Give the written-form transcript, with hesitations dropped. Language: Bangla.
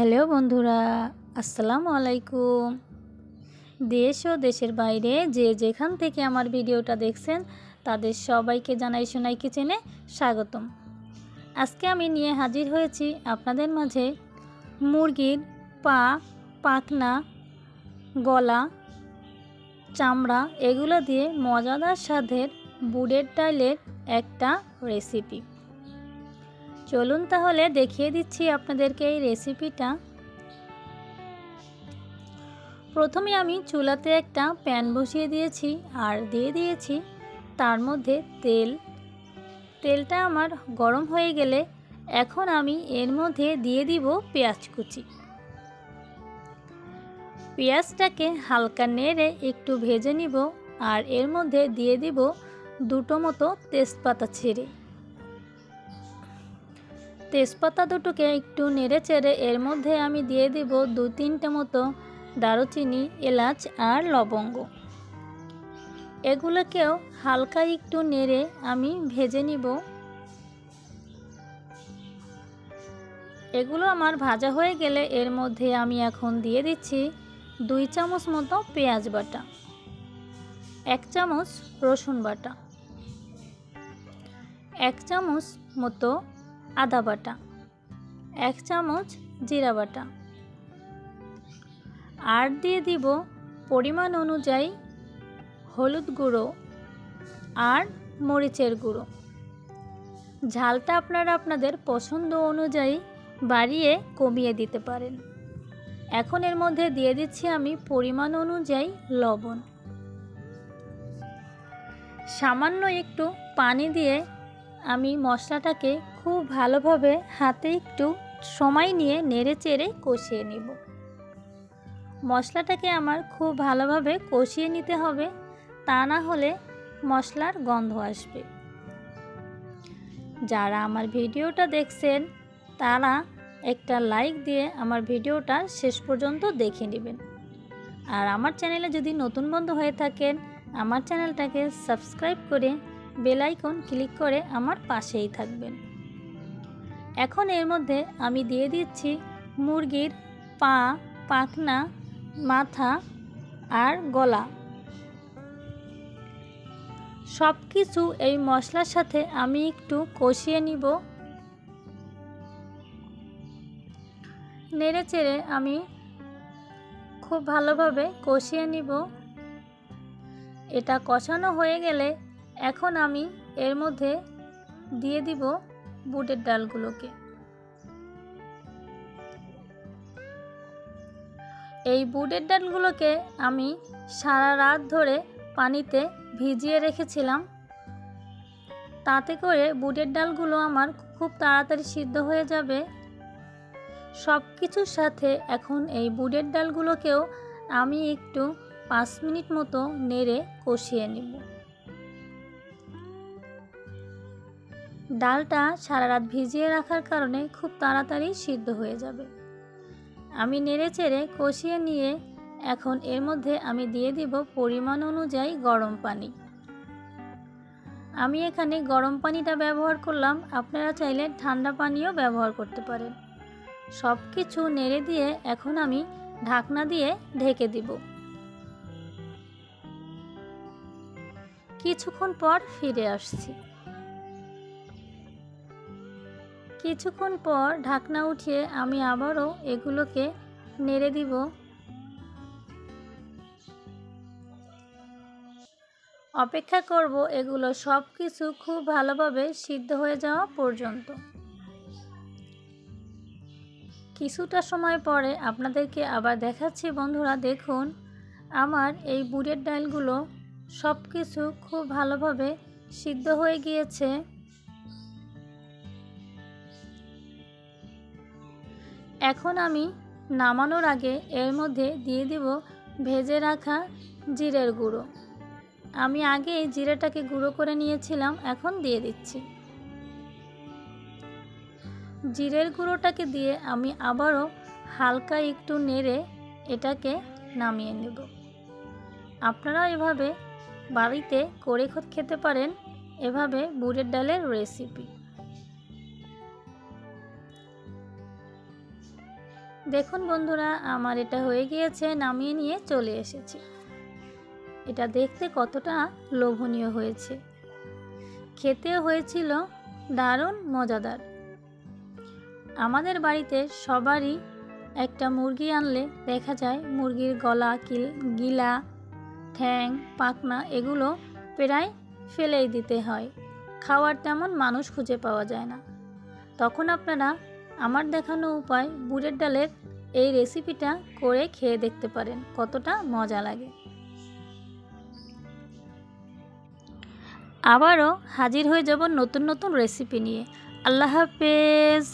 হ্যালো বন্ধুরা, আসসালামু আলাইকুম। দেশ ও দেশের বাইরে যে যেখান থেকে আমার ভিডিওটা দেখছেন তাদের সবাইকে জানাই সোনাই কিচেনে স্বাগতম। আজকে আমি নিয়ে হাজির হয়েছি আপনাদের মাঝে মুরগির পা, পাখনা, গলা, চামড়া এগুলো দিয়ে মজাদার স্বাদের বুটের ডালের একটা রেসিপি। চলুন তাহলে দেখিয়ে দিচ্ছি আপনাদেরকে এই রেসিপিটা। প্রথমে আমি চুলাতে একটা প্যান বসিয়ে দিয়েছি আর দিয়ে দিয়েছি তার মধ্যে তেলটা আমার গরম হয়ে গেলে এখন আমি এর মধ্যে দিয়ে দিব পেঁয়াজ কুচি। পেঁয়াজটাকে হালকা নেড়ে একটু ভেজে নিব আর এর মধ্যে দিয়ে দিব দুটো মতো তেজপাতা ছেড়ে। তেজপাতা দুটোকে একটু নেড়ে চেড়ে এর মধ্যে আমি দিয়ে দিব 2-3টে মতো দারুচিনি, এলাচ আর লবঙ্গ। এগুলোকেও হালকা একটু নেড়ে আমি ভেজে নিব। এগুলো আমার ভাজা হয়ে গেলে এর মধ্যে আমি এখন দিয়ে দিচ্ছি 2 চামচ মতো পেঁয়াজ বাটা, 1 চামচ রসুন বাটা, 1 চামচ মতো আদা বাটা, 1 চামচ জিরা বাটা আর দিয়ে দিব পরিমাণ অনুযায়ী হলুদ গুঁড়ো আর মরিচের গুঁড়ো। ঝালটা আপনারা আপনাদের পছন্দ অনুযায়ী বাড়িয়ে কমিয়ে দিতে পারেন। এখন এর মধ্যে দিয়ে দিচ্ছি আমি পরিমাণ অনুযায়ী লবণ। সামান্য একটু পানি দিয়ে আমি মশলাটাকে খুব ভালোভাবে হাতে একটু সময় নিয়ে নেড়ে চেড়ে কষিয়ে নিব। মশলাটাকে আমার খুব ভালোভাবে কষিয়ে নিতে হবে, তা না হলে মশলার গন্ধ আসবে। যারা আমার ভিডিওটা দেখছেন তারা একটা লাইক দিয়ে আমার ভিডিওটা শেষ পর্যন্ত দেখে নেবেন। আর আমার চ্যানেলে যদি নতুন বন্ধু হয়ে থাকেন আমার চ্যানেলটাকে সাবস্ক্রাইব করে বেল আইকন ক্লিক করে আমার পাশেই থাকবেন। এখন এর মধ্যে আমি দিয়ে দিচ্ছি মুরগির পা, পাখনা, মাথা আর গলা। সব কিছু এই মশলার সাথে আমি একটু কষিয়ে নিব। নেড়ে চেড়ে আমি খুব ভালোভাবে কষিয়ে নিব। এটা কষানো হয়ে গেলে এখন আমি এর মধ্যে দিয়ে দিব বুটের ডালগুলোকে। এই বুটের ডালগুলোকে আমি সারা রাত ধরে পানিতে ভিজিয়ে রেখেছিলাম, তাতে করে বুটের ডালগুলো আমার খুব তাড়াতাড়ি সিদ্ধ হয়ে যাবে। সব কিছুর সাথে এখন এই বুটের ডালগুলোকেও আমি একটু 5 মিনিট মতো নেড়ে কষিয়ে নেব। ডালটা সারা রাত ভিজিয়ে রাখার কারণে খুব তাড়াতাড়ি সিদ্ধ হয়ে যাবে। আমি নেড়ে চেড়ে কষিয়ে নিয়ে এখন এর মধ্যে আমি দিয়ে দিব পরিমাণ অনুযায়ী গরম পানি। আমি এখানে গরম পানিটা ব্যবহার করলাম, আপনারা চাইলে ঠান্ডা পানিও ব্যবহার করতে পারেন। সব কিছু নেড়ে দিয়ে এখন আমি ঢাকনা দিয়ে ঢেকে দিব। কিছুক্ষণ পর ফিরে আসছি। কিছুক্ষণ পর ঢাকনা উঠিয়ে আমি আবারও এগুলোকে নেড়ে দিব। অপেক্ষা করব এগুলো সব কিছু খুব ভালোভাবে সিদ্ধ হয়ে যাওয়া পর্যন্ত। কিছুটা সময় পরে আপনাদেরকে আবার দেখাচ্ছি বন্ধুরা। দেখুন আমার এই বুটের ডালগুলো সব কিছু খুব ভালোভাবে সিদ্ধ হয়ে গিয়েছে। এখন আমি নামানোর আগে এর মধ্যে দিয়ে দিব ভেজে রাখা জিরের গুঁড়ো। আমি আগে জিরাটাকে গুঁড়ো করে নিয়েছিলাম, এখন দিয়ে দিচ্ছি। জিরের গুঁড়োটাকে দিয়ে আমি আবারও হালকা একটু নেড়ে এটাকে নামিয়ে নেব। আপনারা এভাবে বাড়িতে করে খেতে পারেন, এভাবে বুটের ডালের রেসিপি। দেখুন বন্ধুরা, আমার এটা হয়ে গিয়েছে, নামিয়ে নিয়ে চলে এসেছি। এটা দেখতে কতটা লোভনীয় হয়েছে, খেতেও হয়েছিল দারুণ মজাদার। আমাদের বাড়িতে সবারই একটা মুরগি আনলে দেখা যায় মুরগির গলা, গিলা, ঠ্যাং, পাখনা এগুলো প্রায় ফেলেই দিতে হয়। খাওয়ার তেমন মানুষ খুঁজে পাওয়া যায় না। তখন আপনারা আমার দেখানো উপায় বুটের ডালের এই রেসিপিটা করে খেয়ে দেখতে পারেন, কতটা মজা লাগে। আবারও হাজির হয়ে যাব নতুন নতুন রেসিপি নিয়ে। আল্লাহ হাফেজ।